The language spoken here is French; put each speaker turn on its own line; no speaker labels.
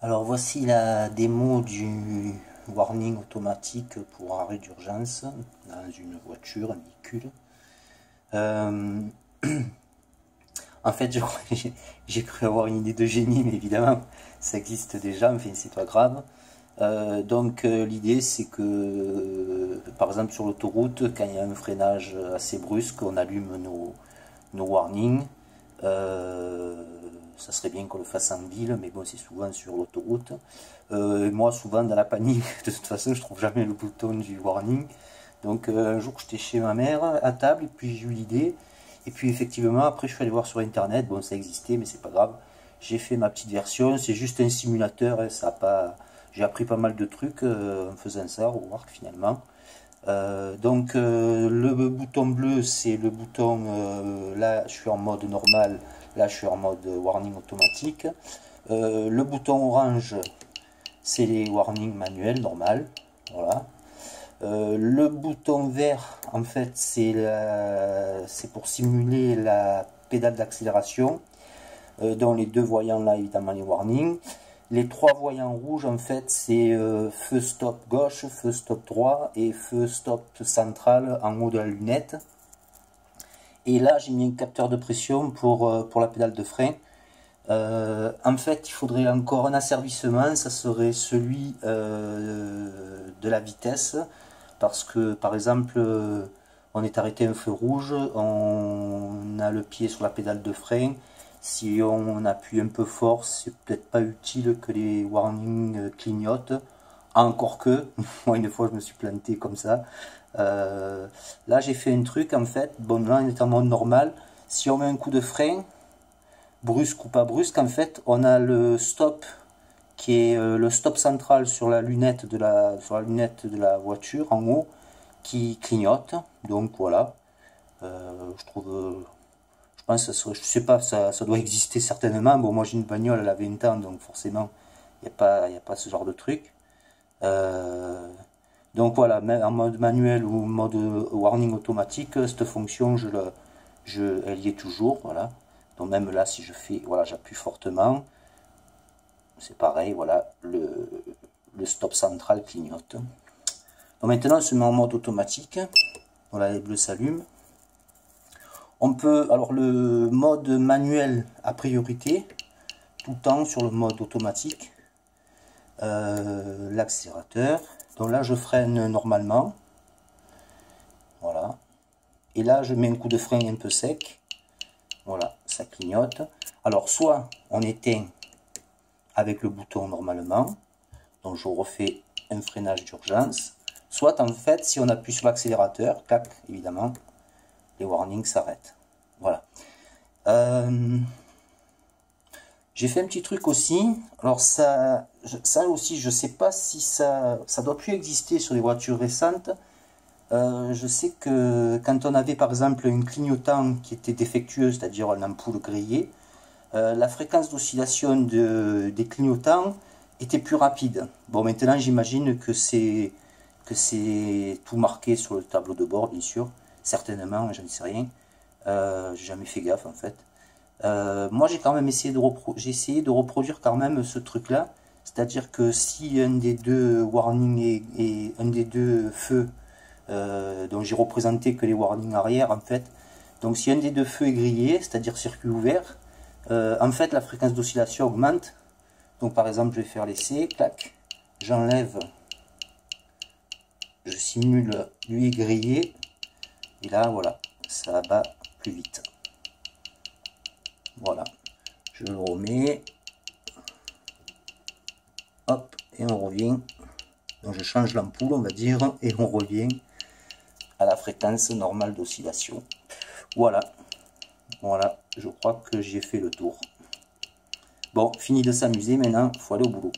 Alors voici la démo du warning automatique pour arrêt d'urgence dans une voiture, un véhicule. Euh, En fait, j'ai cru avoir une idée de génie, mais évidemment, ça existe déjà, enfin c'est pas grave. L'idée c'est que, par exemple sur l'autoroute, quand il y a un freinage assez brusque, on allume nos warnings. Ça serait bien qu'on le fasse en ville, mais bon, c'est souvent sur l'autoroute. Moi, souvent dans la panique, de toute façon, je trouve jamais le bouton du warning. Donc un jour, j'étais chez ma mère à table, et puis j'ai eu l'idée. Et puis effectivement, après, je suis allé voir sur internet. Bon, ça existait, mais c'est pas grave. J'ai fait ma petite version. C'est juste un simulateur, et ça a pas. J'ai appris pas mal de trucs en faisant ça, au work finalement. Le bouton bleu, c'est le bouton, là je suis en mode normal, là je suis en mode warning automatique. Le bouton orange, c'est les warnings manuels normal, voilà. Le bouton vert, en fait, c'est pour simuler la pédale d'accélération, dont les deux voyants là, évidemment, les warnings. Les trois voyants rouges, en fait, c'est feu stop gauche, feu stop droit et feu stop central en haut de la lunette. Et là, j'ai mis un capteur de pression pour la pédale de frein. En fait, il faudrait encore un asservissement, ça serait celui de la vitesse. Parce que, par exemple, on est arrêté à un feu rouge, on a le pied sur la pédale de frein. Si on appuie un peu fort, c'est peut-être pas utile que les warnings clignotent. Encore que, moi une fois je me suis planté comme ça. Là j'ai fait un truc en fait, bon là on est en mode normal. Si on met un coup de frein, brusque ou pas brusque, en fait on a le stop qui est le stop central sur la lunette de la voiture en haut qui clignote. Donc voilà, je trouve. Je pense que je sais pas, ça doit exister certainement. Bon, moi j'ai une bagnole, elle a 20 ans, donc forcément, il n'y a pas ce genre de truc. Euh, donc voilà, en mode manuel ou mode warning automatique, cette fonction, elle y est toujours. Voilà. Donc même là, si je fais, voilà, j'appuie fortement, c'est pareil, voilà, le stop central clignote. Donc maintenant, on se met en mode automatique. Voilà, les bleus s'allument. On peut, alors le mode manuel à priorité, tout le temps sur le mode automatique, l'accélérateur. Donc là je freine normalement, voilà. Et là je mets un coup de frein un peu sec, voilà, ça clignote. Alors soit on éteint avec le bouton normalement, donc je refais un freinage d'urgence, soit en fait si on appuie sur l'accélérateur, clac, évidemment, les warnings s'arrêtent. Voilà. J'ai fait un petit truc aussi. Alors ça aussi, je sais pas si ça doit plus exister sur les voitures récentes. Je sais que quand on avait par exemple une clignotant qui était défectueuse, c'est-à-dire une ampoule grillée, la fréquence d'oscillation des clignotants était plus rapide. Bon, maintenant j'imagine que c'est tout marqué sur le tableau de bord, bien sûr. Certainement, je ne sais rien. J'ai jamais fait gaffe en fait. Moi j'ai quand même essayé de reproduire quand même ce truc là, c'est-à-dire que si un des deux warnings et un des deux feux, dont j'ai représenté que les warnings arrière en fait, donc si un des deux feux est grillé, c'est-à-dire circuit ouvert, en fait la fréquence d'oscillation augmente. Donc par exemple je vais faire l'essai, clac, j'enlève, je simule lui grillé, et là voilà, ça bat plus vite. Voilà, je le remets, hop, et on revient. Donc je change l'ampoule, on va dire, et on revient à la fréquence normale d'oscillation. Voilà, voilà, je crois que j'ai fait le tour. Bon, fini de s'amuser, maintenant, il faut aller au boulot.